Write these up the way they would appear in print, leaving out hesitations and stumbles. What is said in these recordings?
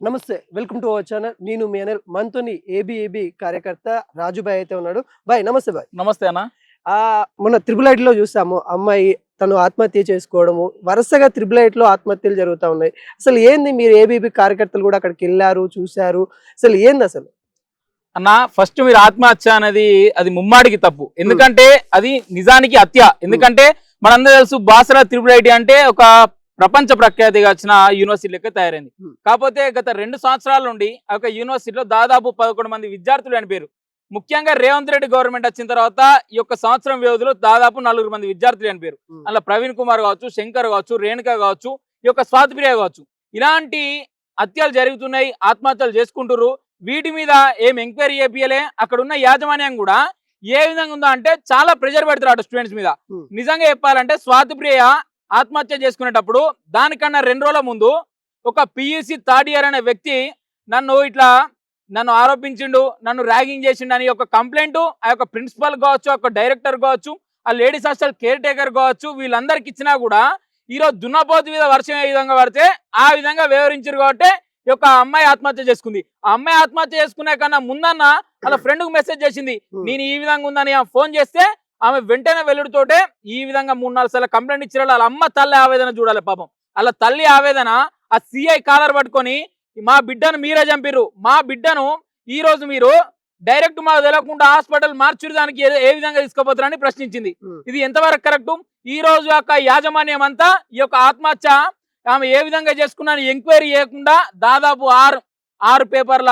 నమస్తే. Welcome to our channel. నేను మీ అనిల్. మనతోని ఏబీఏబీ కార్యకర్త రాజుభాయ్ అయితే ఉన్నాడు. భాయ్ నమస్తే భాయ్. నమస్తే అన్న. మొన్న త్రిబుల్ ఐటీలో చూసాము. అమ్మాయి తను ఆత్మహత్య చేసుకోవడము. వరుసగా త్రిబుల్ ఐటీలో ఆత్మహత్యలు జరుగుతా ఉన్నాయి. అసలు ఏంది మీరు ఏబీఏబీ కార్యకర్తలు కూడా అక్కడికెళ్లారు, చూసారు. అసలు ఏందసలు? అన్న ఫస్ట్ మీరు ఆత్మహత్య అనేది అది ముమ్మాడికి తప్పు. ఎందుకంటే అది నిజానికి హత్య. ఎందుకంటే మనందరూ తెలుసు బాసరా త్రిబుల్ ఐటీ అంటే ఒక ప్రపంచ ప్రఖ్యాతిగా వచ్చిన యూనివర్సిటీ లెక్క తయారైంది. కాకపోతే గత 2 సంవత్సరాల నుండి ఆ యొక్క యూనివర్సిటీలో దాదాపు 11 మంది విద్యార్థులు చనిపోయారు. ముఖ్యంగా రేవంత్ రెడ్డి గవర్నమెంట్ వచ్చిన తర్వాత ఈ యొక్క సంవత్సరం వ్యవధిలో దాదాపు 4 మంది విద్యార్థులు చనిపోయారు. అలా ప్రవీణ్ కుమార్ కావచ్చు, శంకర్ కావచ్చు, రేణుక కావచ్చు, ఈ యొక్క స్వాతిప్రియ కావచ్చు. ఇలాంటి హత్యలు జరుగుతున్నాయి, ఆత్మహత్యలు చేసుకుంటున్నారు. వీటి మీద ఏం ఎంక్వైరీ చేపియలే. అక్కడ ఉన్న యాజమాన్యం కూడా ఏ విధంగా ఉందో అంటే చాలా ప్రెషర్ పెడతారు అటు స్టూడెంట్స్ మీద. నిజంగా చెప్పాలంటే స్వాతిప్రియ ఆత్మహత్య చేసుకునేటప్పుడు దానికన్నా 2 రోజుల ముందు ఒక పియూసీ థర్డ్ ఇయర్ అనే వ్యక్తి నన్ను ఆరోపించిండు, నన్ను ర్యాగింగ్ చేసిండు అని ఒక కంప్లైంట్ ఆ యొక్క ప్రిన్సిపల్ కావచ్చు, ఆ యొక్క డైరెక్టర్ కావచ్చు, ఆ లేడీస్ హాస్టల్ కేర్ టేకర్ కావచ్చు, వీళ్ళందరికి ఇచ్చినా కూడా ఈరోజు దున్నపోతు మీద వర్షం ఏ విధంగా పడితే ఆ విధంగా వ్యవహరించారు. కాబట్టి ఈ యొక్క అమ్మాయి ఆత్మహత్య చేసుకుంది. ఆ అమ్మాయి ఆత్మహత్య చేసుకునే కన్నా ముందన్న వాళ్ళ ఫ్రెండ్ కు మెసేజ్ చేసింది, నేను ఈ విధంగా ఉందని ఫోన్ చేస్తే ఆమె వెంటనే వెళ్లుడితోటే ఈ విధంగా 3-4 సార్లు కంప్లైంట్ ఇచ్చారు. వాళ్ళ అమ్మ తల్లి ఆవేదన చూడాలి పాపం. వాళ్ళ తల్లి ఆవేదన ఆ సిఐ కాలర్ పట్టుకొని మా బిడ్డను మీరే చంపిర్రు, మా బిడ్డను ఈ రోజు మీరు డైరెక్ట్ మాకు తెలియకుండా హాస్పిటల్ మార్చుదానికి ఏ విధంగా తీసుకోపోతారని ప్రశ్నించింది. ఇది ఎంతవరకు కరెక్ట్? ఈ రోజు యొక్క యాజమాన్యం అంతా ఈ యొక్క ఆత్మహత్య ఆమె ఏ విధంగా చేసుకున్నా ఎంక్వైరీ చేయకుండా దాదాపు 6 పేపర్ల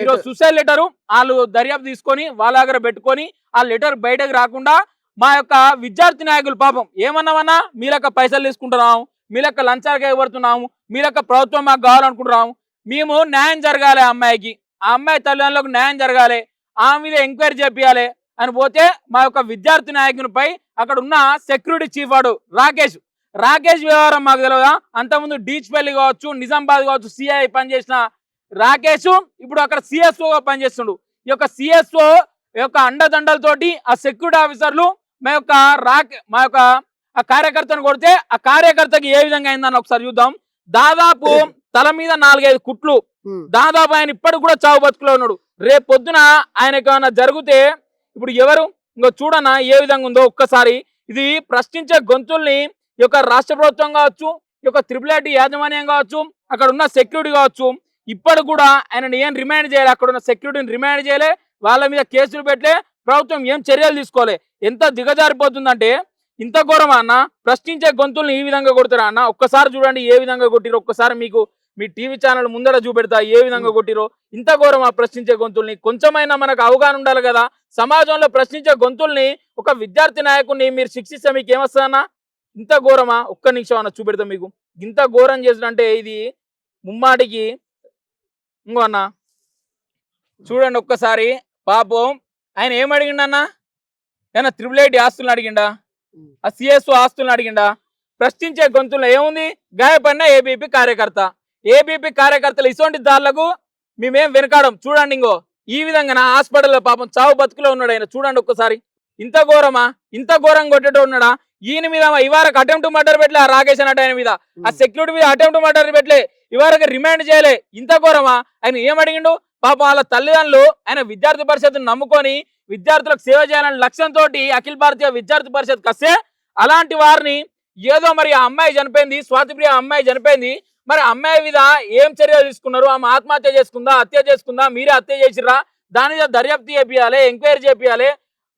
ఈరోజు సూసైడ్ లెటరు వాళ్ళు దర్యాప్తు తీసుకొని వాళ్ళ దగ్గర పెట్టుకొని ఆ లెటర్ బయటకు రాకుండా మా యొక్క విద్యార్థి నాయకులు పాపం ఏమన్నామన్నా మీ లెక్క పైసలు తీసుకుంటున్నాము, మీ లెక్క లంచాలకు ఎగబడుతున్నాము, మీ లెక్క ప్రభుత్వం మాకు కావాలనుకుంటున్నాము, మేము న్యాయం జరగాలి, అమ్మాయికి ఆ అమ్మాయి తల్లిదండ్రులకు న్యాయం జరగాలి, ఆమె మీద ఎంక్వైరీ చేపియాలి అని పోతే మా యొక్క విద్యార్థి నాయకునిపై అక్కడ ఉన్న సెక్యూరిటీ చీఫ్ వాడు రాకేష్ వ్యవహారం మాకు తెలియదా? అంతకుముందు డీచ్పల్లి కావచ్చు, నిజామాబాద్ కావచ్చు సిఐ పనిచేసిన రాకేష్ ఇప్పుడు అక్కడ సిఎస్ఓగా పనిచేస్తుండు. ఈ యొక్క సిఎస్ఓ యొక్క అండదండలతోటి ఆ సెక్యూరిటీ ఆఫీసర్లు మా యొక్క ఆ కార్యకర్తను కొడితే ఆ కార్యకర్తకి ఏ విధంగా అయిందని ఒకసారి చూద్దాం. దాదాపు తల మీద 4-5 కుట్లు. దాదాపు ఆయన ఇప్పటికి కూడా చావు బతుకులో ఉన్నాడు. రేపు పొద్దున ఆయనకు ఏమైనా జరిగితే ఇప్పుడు ఎవరు ఇంకో చూడనా ఏ విధంగా ఉందో ఒక్కసారి. ఇది ప్రశ్నించే గొంతుల్ని ఈ యొక్క రాష్ట్ర ప్రభుత్వం కావచ్చు, ఈ యొక్క త్రిబుల్ ఐటీ యాజమాన్యం కావచ్చు, అక్కడ ఉన్న సెక్యూరిటీ కావచ్చు, ఇప్పటికి కూడా ఆయన ఏం రిమాండ్ చేయలే, అక్కడ ఉన్న సెక్యూరిటీని రిమాండ్ చేయలే, వాళ్ళ మీద కేసులు పెట్టలే, ప్రభుత్వం ఏం చర్యలు తీసుకోలే. ఎంత దిగజారిపోతుందంటే ఇంత ఘోరమా అన్న? ప్రశ్నించే గొంతుల్ని ఈ విధంగా కొడతారా అన్న? ఒక్కసారి చూడండి ఏ విధంగా కొట్టిరో. ఒక్కసారి మీకు మీ టీవీ ఛానల్ ముందర చూపెడతా ఏ విధంగా కొట్టిరో. ఇంత ఘోరమా ప్రశ్నించే గొంతుల్ని? కొంచెమైనా మనకు అవగాహన ఉండాలి కదా. సమాజంలో ప్రశ్నించే గొంతుల్ని ఒక విద్యార్థి నాయకుడిని మీరు శిక్షిస్తే మీకు ఏమొస్తుందన్నా? ఇంత ఘోరమా? ఒక్క నిమిషం అన్న చూపెడతా మీకు. ఇంత ఘోరం చేసినంటే ఇది ముమ్మాటికి. ఇంకో అన్న చూడండి ఒక్కసారి. పాపం ఆయన ఏం అడిగిండన్న? ఏమన్నా త్రిబుల్ ఐటీ ఆస్తులను అడిగిండా? ఆ సిఎస్ఓ ఆస్తులను అడిగిండా? ప్రశ్నించే గొంతుల్లో ఏముంది? గాయపడిన ఏబీపీ కార్యకర్తలు ఇటువంటి దారులకు మేమేం వెనకాడం. చూడండి ఇంకో ఈ విధంగా నా హాస్పిటల్లో పాపం చావు బతుకులో ఉన్నాడు ఆయన. చూడండి ఒక్కసారి. ఇంత ఘోరమా? ఇంత ఘోరంగా కొట్టేటో ఉన్నాడా? ఈయన మీద ఇవరకు అటెంప్ట్ మర్డర్ పెట్టలే. ఆ రాకేష్ అన్నట్టు ఆయన మీద ఆ సెక్యూరిటీ మీద అటెంప్ట్ మర్డర్ పెట్టలే, ఇవరకు రిమాండ్ చేయలే. ఇంత ఘోరమా? ఆయన ఏం అడిగిండు? పాపం వాళ్ళ తల్లిదండ్రులు ఆయన విద్యార్థి పరిషత్ను నమ్ముకొని విద్యార్థులకు సేవ చేయాలని లక్ష్యంతో అఖిల భారతీయ విద్యార్థి పరిషత్ కస్తే అలాంటి వారిని ఏదో మరి ఆ అమ్మాయి చనిపోయింది, స్వాతిప్రియ అమ్మాయి చనిపోయింది, మరి అమ్మాయి మీద ఏం చర్యలు తీసుకున్నారు? ఆమె ఆత్మహత్య చేసుకుందా, హత్య చేసుకుందా, మీరే హత్య చేసిర్రా? దాని మీద దర్యాప్తు చేపియాలి, ఎంక్వైరీ చేపియాలి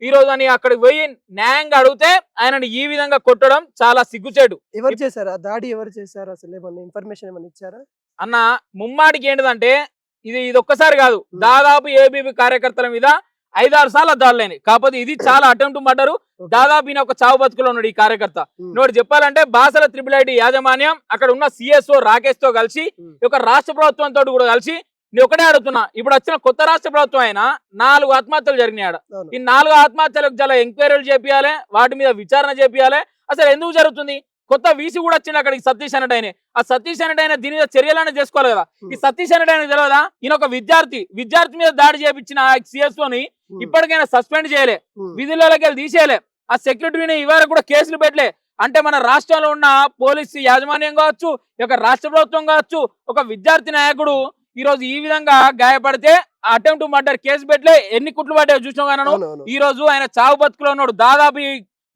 ఈ రోజు అని అక్కడికి పోయి న్యాయంగా అడిగితే ఆయనని ఈ విధంగా కొట్టడం చాలా సిగ్గుచేటు. ఎవరు చేశారా దాడి? ఎవరు చేశారు? అసలు ఏమన్నా ఇన్ఫర్మేషన్ ఏమన్నా ఇచ్చారా అన్న? ముమ్మాటికి ఏంటిదంటే ఇది ఒక్కసారి కాదు, దాదాపు ఏబీపీ కార్యకర్తల మీద 5-6 సార్లు దాడులైనవి. కాకపోతే ఇది చాలా అటెంప్ట్ మర్డరు. దాదాపు ఈయన ఒక చావు బతుకులో ఉన్నాడు ఈ కార్యకర్త. నోటి చెప్పాలంటే బాసల త్రిబుల్ ఐటీ యాజమాన్యం అక్కడ ఉన్న సిఎస్ఓ రాకేష్ తో కలిసి ఈ యొక్క రాష్ట్ర ప్రభుత్వంతో కూడా కలిసి నేను ఒకటే అడుగుతున్నా, ఇప్పుడు వచ్చిన కొత్త రాష్ట్ర ప్రభుత్వం అయినా 4 ఆత్మహత్యలు జరిగినాయి. ఈ 4 ఆత్మహత్యలకు చాలా ఎంక్వైరీలు చేపియాలి, వాటి మీద విచారణ చేపియాలి. అసలు ఎందుకు జరుగుతుంది? కొత్త వీసీ కూడా వచ్చింది అక్కడికి, సతీష్ అన్నట్టు. ఆ సతీష్ అన్నట్టు దీని మీద చర్యలనే చేసుకోవాలి కదా. ఈ సతీష్ అన్నట్టు తెలియదా? ఈయన ఒక విద్యార్థి మీద దాడి చేపించిన సిఎస్ఓని ఇప్పటికైనా సస్పెండ్ చేయలే, విధులకి తీసేయలే, ఆ సెక్యూరిటీని ఇవరకు కూడా కేసులు పెట్టలే. అంటే మన రాష్ట్రంలో ఉన్న పోలీసు యాజమాన్యం కావచ్చు, ఈ యొక్క రాష్ట్ర ప్రభుత్వం కావచ్చు, ఒక విద్యార్థి నాయకుడు ఈ రోజు ఈ విధంగా గాయపడితే అటెంప్ట్ మర్డర్ కేసు పెట్టలే ఎన్ని కుట్లు పడ్డాయో చూసినాం కానీ అవునవును. ఈ రోజు ఆయన చావు బతుకులో ఉన్నాడు. దాదాపు ఈ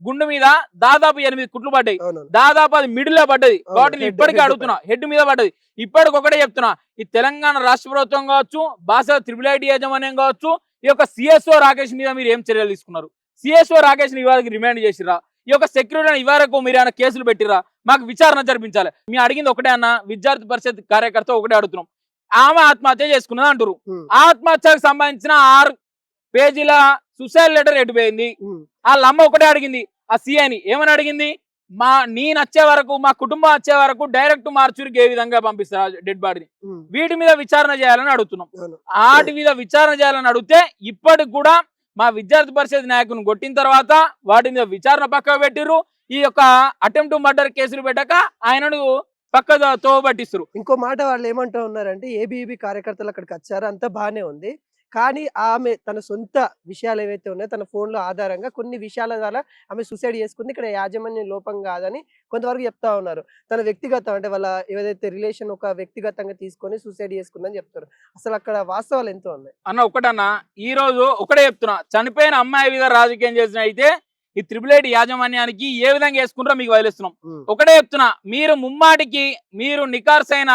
గుండు మీద దాదాపు 8 కుట్లు పడ్డాయి. అవునవును. దాదాపు అది మిడిల్ లో పడ్డది. అవును. కాబట్టి నేను హెడ్ ఇప్పటికీ హెడ్ అడుగుతున్నా, హెడ్ మీద పడ్డది. ఇప్పటికి ఒకటే చెప్తున్నా, ఈ తెలంగాణ రాష్ట్ర ప్రభుత్వం కావచ్చు, బాసర త్రిబుల్ ఐటీ యాజమాన్యం కావచ్చు, ఈ యొక్క సిఎస్ఓ రాకేష్ మీద మీరు ఏం చర్యలు తీసుకున్నారు? సిఎస్ఓ రాకేష్ ని ఇవాళకి రిమాండ్ చేసిరా? ఈ యొక్క సెక్యూరిటీ ఇవరకు మీరు ఏమైనా కేసులు పెట్టిరా? మాకు విచారణ జరిపించాలి. మేము అడిగింది ఒకటే అన్న, విద్యార్థి పరిషత్ కార్యకర్త ఒకటే అడుగుతున్నాం. ఆమె ఆత్మహత్య చేసుకున్నది అంటారు. ఆత్మహత్యకు సంబంధించిన 6 పేజీల సూసైడ్ లెటర్ ఎటుపోయింది? వాళ్ళ అమ్మ ఒకటే అడిగింది ఆ సిఐని, ఏమని అడిగింది? నేను వచ్చే వరకు, మా కుటుంబం వచ్చే వరకు డైరెక్ట్ మార్చురికి ఏ విధంగా పంపిస్తారు డెడ్ బాడీని? వీటి మీద విచారణ చేయాలని అడుగుతున్నాం. వాటి మీద విచారణ చేయాలని అడిగితే ఇప్పటికి కూడా మా విద్యార్థి పరిషత్ నాయకుని కొట్టిన తర్వాత వాటి మీద విచారణ పక్కకు పెట్టిర్రు. ఈ యొక్క అటెంప్ట్ మర్డర్ కేసులు పెట్టక ఆయనను పక్క తోబట్టిస్తారు. ఇంకో మాట వాళ్ళు ఏమంటూ ఉన్నారంటే, ఏబీవీపీ కార్యకర్తలు అక్కడికి వచ్చారు, అంతా బాగానే ఉంది, కానీ ఆమె తన సొంత విషయాలు ఏవైతే ఉన్నాయో తన ఫోన్లో ఆధారంగా కొన్ని విషయాల ద్వారా ఆమె సూసైడ్ చేసుకుంది, ఇక్కడ యాజమాన్యం లోపం కాదని కొంతవరకు చెప్తా ఉన్నారు. తన వ్యక్తిగతం అంటే వాళ్ళ ఏదైతే రిలేషన్ ఒక వ్యక్తిగతంగా తీసుకొని సూసైడ్ చేసుకుందని చెప్తారు. అసలు అక్కడ వాస్తవాలు ఎంతో ఉన్నాయి అన్న. ఒకటన్నా, ఈ రోజు ఒకటే చెప్తున్నా, చనిపోయిన అమ్మాయి మీద రాజకీయం చేసిన అయితే ఈ త్రిబుల్ ఐటీ యాజమాన్యానికి ఏ విధంగా వేసుకుంటారో మీకు వదిలేస్తున్నాం. ఒకటే చెప్తున్నా, మీరు ముమ్మాటికి మీరు నికార్సైన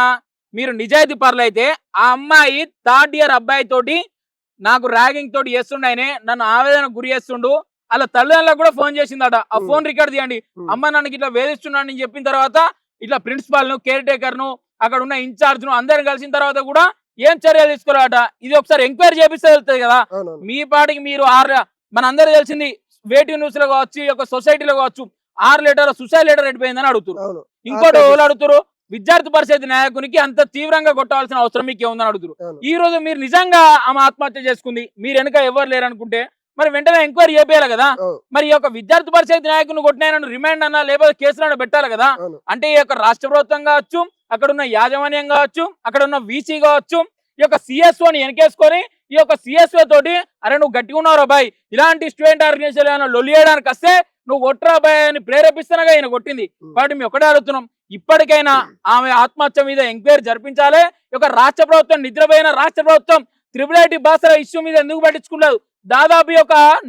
మీరు నిజాయితీ పరులు అయితే ఆ అమ్మాయి 3rd ఇయర్ అబ్బాయి తోటి నాకు ర్యాగింగ్ తోటి చేస్తుండే, ఆయనే నన్ను ఆవేదన గురి చేస్తుండు, అలా తల్లిదండ్రులకు కూడా ఫోన్ చేసిందట. ఆ ఫోన్ రికార్డ్ తీయండి, అమ్మ నన్ను ఇట్లా వేధిస్తున్నాడు అని చెప్పిన తర్వాత ఇట్లా ప్రిన్సిపాల్ ను, కేర్ టేకర్ ను, అక్కడ ఉన్న ఇన్ఛార్జ్ ను అందరిని కలిసిన తర్వాత కూడా ఏం చర్యలు తీసుకోవాలట? ఇది ఒకసారి ఎంక్వైరీ చేపిస్తే వెళ్తుంది కదా. మీ పాటికి మీరు మన అందరూ తెలిసింది వేటివ్ న్యూస్ లో కావచ్చు, ఈ యొక్క సొసైటీలో కావచ్చు, 6 లీటర్ సూసైడ్ లెటర్ ఎడిపోయిందని అడుగుతారు. ఇంకోటి ఎవరు అడుగుతారు? విద్యార్థి పరిషత్ నాయకునికి అంత తీవ్రంగా కొట్టాల్సిన అవసరం మీకు ఏముందని అడుగుతారు. ఈ రోజు మీరు నిజంగా ఆమె ఆత్మహత్య చేసుకుంది, మీరు వెనక ఎవరు లేరనుకుంటే మరి వెంటనే ఎంక్వైరీ చేయాలి కదా. మరి ఈ యొక్క విద్యార్థి పరిషత్ నాయకుని కొట్టిన రిమాండ్ అన్నా లేకపోతే కేసులను పెట్టాలి కదా. అంటే ఈ యొక్క రాష్ట్ర ప్రభుత్వం కావచ్చు, అక్కడ ఉన్న యాజమాన్యం కావచ్చు, అక్కడ ఉన్న వీసీ కావచ్చు, ఈ యొక్క సిఎస్ఓని వెనకేసుకొని ఈ యొక్క సిఎస్ఓ తోటి, అరే నువ్వు గట్టిగా ఉన్నావు బాయ్, ఇలాంటి స్టూడెంట్ ఆర్గనైజేషన్ లొల్లియడానికి వస్తే నువ్వు కొట్టరా బాయ్ అని ప్రేరేపిస్తున్నాగా ఈయన కొట్టింది. కాబట్టి మేము ఒకటే అడుగుతున్నాం, ఇప్పటికైనా ఆమె ఆత్మహత్య మీద ఎంక్వైరీ జరిపించాలి. ఈ యొక్క రాష్ట్ర ప్రభుత్వం, నిద్రపోయిన రాష్ట్ర ప్రభుత్వం త్రిబుల్ ఐటీ బాసర ఇష్యూ మీద ఎందుకు పట్టించుకోలేదు? దాదాపు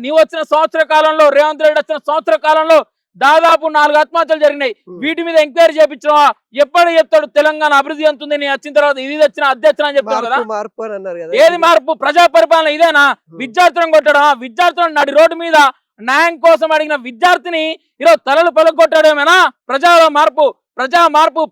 నీవు వచ్చిన సంవత్సర కాలంలో, రేవంత్ రెడ్డి వచ్చిన సంవత్సర కాలంలో దాదాపు 4 ఆత్మహత్యలు జరిగినాయి. వీటి మీద ఎంక్వైరీ చేయించడం ఎప్పుడు చెప్తాడు? తెలంగాణ అభివృద్ధి అంతుంది, నేను వచ్చిన తర్వాత ఇది వచ్చిన అధ్యక్షన అని చెప్తాను కదా. మార్పు అని అన్నారు కదా. ఏది మార్పు? ప్రజా పరిపాలన ఇదేనా? విద్యార్థులను కొట్టడం, విద్యార్థులను నడి రోడ్డు మీద న్యాయం కోసం అడిగిన విద్యార్థిని ఈరోజు తలలు పలగొట్టడమేనా ప్రజా మార్పు?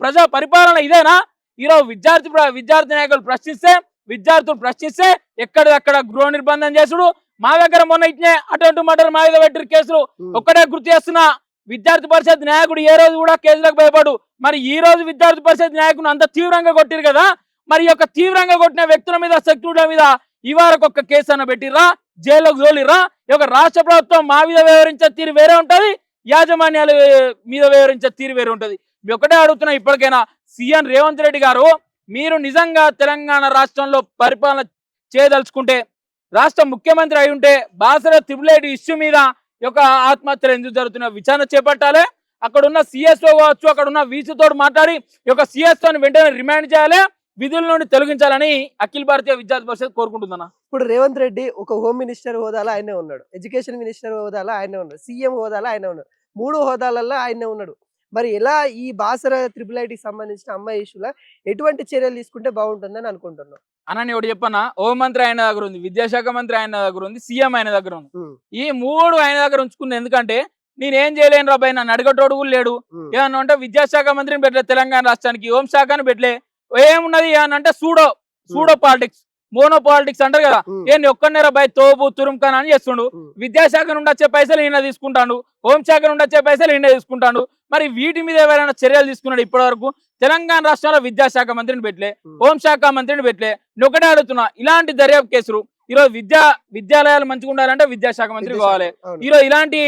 ప్రజా పరిపాలన ఇదేనా? ఈరోజు విద్యార్థి నాయకులు ప్రశ్నిస్తే, విద్యార్థులు ప్రశ్నిస్తే ఎక్కడక్కడ గృహ నిర్బంధం చేసుడు. మా దగ్గర మొన్న ఇట్నే అటెంప్ట్ మర్డర్ మా మీద పెట్టిన కేసులు ఒక్కడే గుర్తు చేస్తున్నా, విద్యార్థి పరిషత్ నాయకుడు ఏ రోజు కూడా కేసులకు భయపడు. మరి ఈ రోజు విద్యార్థి పరిషత్ నాయకుడు అంత తీవ్రంగా కొట్టిరు కదా, మరి యొక్క తీవ్రంగా కొట్టిన వ్యక్తుల మీద, సెక్యూరిటీ మీద ఇవారకు ఒక్క కేసు అన్న పెట్టిర్రా? జైల్లోకి తోలిర్రా? ఈ యొక్క రాష్ట్ర ప్రభుత్వం మా మీద వ్యవహరించే తీరు వేరే ఉంటది, యాజమాన్యాల మీద వ్యవహరించే తీరు వేరే ఉంటది. మీ ఒకటే అడుగుతున్నా, ఇప్పటికైనా సీఎం రేవంత్ రెడ్డి గారు, మీరు నిజంగా తెలంగాణ రాష్ట్రంలో పరిపాలన చేయదలుచుకుంటే, రాష్ట్ర ముఖ్యమంత్రి అయి ఉంటే బాసర త్రిబుల్ ఐటీ ఇష్యూ మీద యొక్క ఆత్మహత్యలు ఎందుకు జరుగుతున్న విచారణ చేపట్టాలి. అక్కడ ఉన్న సిఎస్ఓ కావచ్చు, అక్కడ ఉన్న వీసీతో మాట్లాడి ఈ యొక్క సిఎస్ఓని వెంటనే రిమాండ్ చేయాలి, విధుల నుండి తొలగించాలని అఖిల భారతీయ విద్యార్థి పరిషత్ కోరుకుంటుందన్న. ఇప్పుడు రేవంత్ రెడ్డి ఒక హోమ్ మినిస్టర్ హోదాలో ఆయనే ఉన్నాడు, ఎడ్యుకేషన్ మినిస్టర్ హోదాలో ఆయనే ఉన్నాడు, సీఎం హోదాలో ఆయనే ఉన్నాడు, 3 హోదాలలో ఆయనే ఉన్నాడు. మరి ఎలా ఈ బాసర త్రిబుల్ ఐటీకి సంబంధించిన అమ్మాయి ఇష్యూలో ఎటువంటి చర్యలు తీసుకుంటే బాగుంటుందని అనుకుంటున్నాను? అన్న ఒకటి చెప్పన్నా, హోంమంత్రి ఆయన దగ్గర ఉంది, విద్యాశాఖ మంత్రి ఆయన దగ్గర ఉంది, సీఎం ఆయన దగ్గర ఉంది. ఈ 3 ఆయన దగ్గర ఉంచుకుంది. ఎందుకంటే నేనేం చేయలేను రాబాయ్, నన్ను అడగటోడు కూడా లేడు. ఏమన్నా అంటే విద్యాశాఖ మంత్రిని పెట్టలే తెలంగాణ రాష్ట్రానికి, హోంశాఖని పెట్టలే. ఏమున్నది ఏమన్నంటే సూడో పాలిటిక్స్, మోనో పాలిటిక్స్ అంటారు కదా. ఏంటి ఒక్కన్నర బాయ్ తోపు తురుంకాన్ అని చేస్తుండు. విద్యాశాఖ నుండి వచ్చే పైసలు ఈయన తీసుకుంటాడు, హోంశాఖ నుండి వచ్చే పైసలు ఈయన తీసుకుంటాడు. మరి వీటి మీద ఎవరైనా చర్యలు తీసుకున్నాడు? ఇప్పటి వరకు తెలంగాణ రాష్ట్రంలో విద్యాశాఖ మంత్రిని పెట్టలే, హోంశాఖ మంత్రిని పెట్టలే. నేను ఒకటే అడుగుతున్నా, ఇలాంటి దర్యాప్తు కేసులు ఈరోజు విద్యాలయాలు మంచిగా ఉండాలంటే విద్యాశాఖ మంత్రి కావాలి. ఈరోజు ఇలాంటి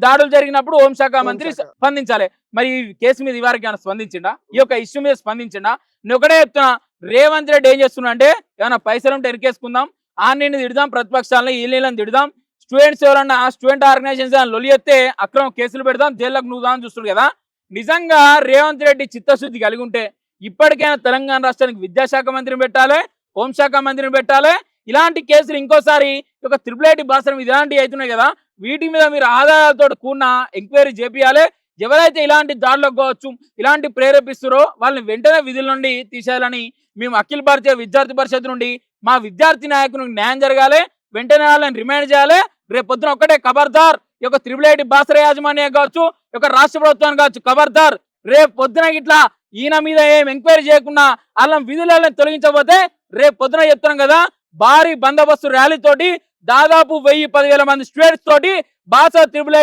దాడులు జరిగినప్పుడు హోంశాఖ మంత్రి స్పందించాలి. మరి ఈ కేసు మీద ఇవరకు ఏమైనా స్పందించిండా? ఈ యొక్క ఇష్యూ మీద స్పందించిండా? నేను ఒకటే చెప్తున్నా, రేవంత్ రెడ్డి ఏం చేస్తున్నా అంటే, ఏమైనా పైసలు ఉంటే ఎరికేసుకుందాం, ఆన్నిని తిడదాం, ప్రతిపక్షాలను వీళ్ళని తిడదాం, స్టూడెంట్స్ ఎవరన్నా స్టూడెంట్ ఆర్గనైజేషన్ లొలి ఎత్తే అక్రమ కేసులు పెడదాం, జైల్లోకి నువ్వు అని చూస్తుంది కదా. నిజంగా రేవంత్ రెడ్డి చిత్తశుద్ధి కలిగి ఉంటే ఇప్పటికైనా తెలంగాణ రాష్ట్రానికి విద్యాశాఖ మంత్రిని పెట్టాలి, హోంశాఖ మంత్రిని పెట్టాలి. ఇలాంటి కేసులు ఇంకోసారి ఒక త్రిపుల్ భాషలు ఇలాంటివి అవుతున్నాయి కదా, వీటి మీద మీరు ఆధారాలతో కూడిన ఎంక్వైరీ చేపియాలి. ఎవరైతే ఇలాంటి దాడులకు కావచ్చు, ఇలాంటి ప్రేరేపిస్తారో వాళ్ళని వెంటనే విధుల నుండి తీసేయాలని మేము అఖిల భారతీయ విద్యార్థి పరిషత్ నుండి మా విద్యార్థి నాయకునికి న్యాయం జరగాలి, వెంటనే వాళ్ళని రిమైండ్ చేయాలి. రేపు పొద్దున ఒక్కటే ఖబర్దార్, ఈ యొక్క త్రిపుల్ బాసర యాజమాన్యం కావచ్చు, ఈ యొక్క రాష్ట్ర ప్రభుత్వాన్ని కావచ్చు, ఖబర్దార్ రేపు పొద్దున ఇట్లా ఈయన మీద ఏం ఎంక్వైరీ చేయకుండా వాళ్ళని విధులను తొలగించకపోతే రేపు పొద్దున చెప్తున్నాం కదా, భారీ బందోబస్తు ర్యాలీ తోటి దాదాపు 1000-10,000 మంది స్టూడెంట్స్ తోటి బాసర త్రిపుల్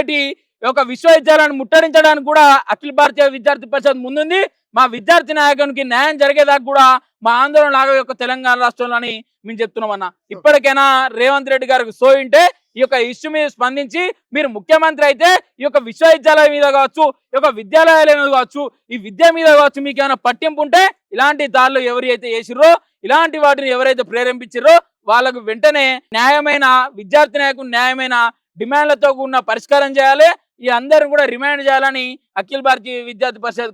యొక్క విశ్వవిద్యాలయాన్ని ముట్టడించడానికి కూడా అఖిల భారతీయ విద్యార్థి పరిషత్ ముందుంది. మా విద్యార్థి నాయకునికి న్యాయం జరిగేదాకా కూడా మా ఆందోళన లాగా యొక్క తెలంగాణ రాష్ట్రంలోని మేము చెప్తున్నామన్నా. ఇప్పటికైనా రేవంత్ రెడ్డి గారికి సోయింటే ఈ యొక్క ఇష్యూ మీద స్పందించి మీరు ముఖ్యమంత్రి అయితే ఈ యొక్క విశ్వవిద్యాలయం మీద కావచ్చు, ఈ యొక్క విద్యాలయాల మీద కావచ్చు, ఈ విద్య మీద కావచ్చు మీకు ఏమైనా పట్టింపు ఉంటే ఇలాంటి దాడులు ఎవరైతే చేసిర్రో, ఇలాంటి వాటిని ఎవరైతే ప్రేరేపించారో వాళ్ళకు వెంటనే న్యాయమైన విద్యార్థి నాయకులు న్యాయమైన డిమాండ్లతో కూడిన పరిష్కారం చేయాలి. ఈ అందరిని కూడా రిమైండ్ చేయాలని అఖిల భారతీయ విద్యార్థి పరిషత్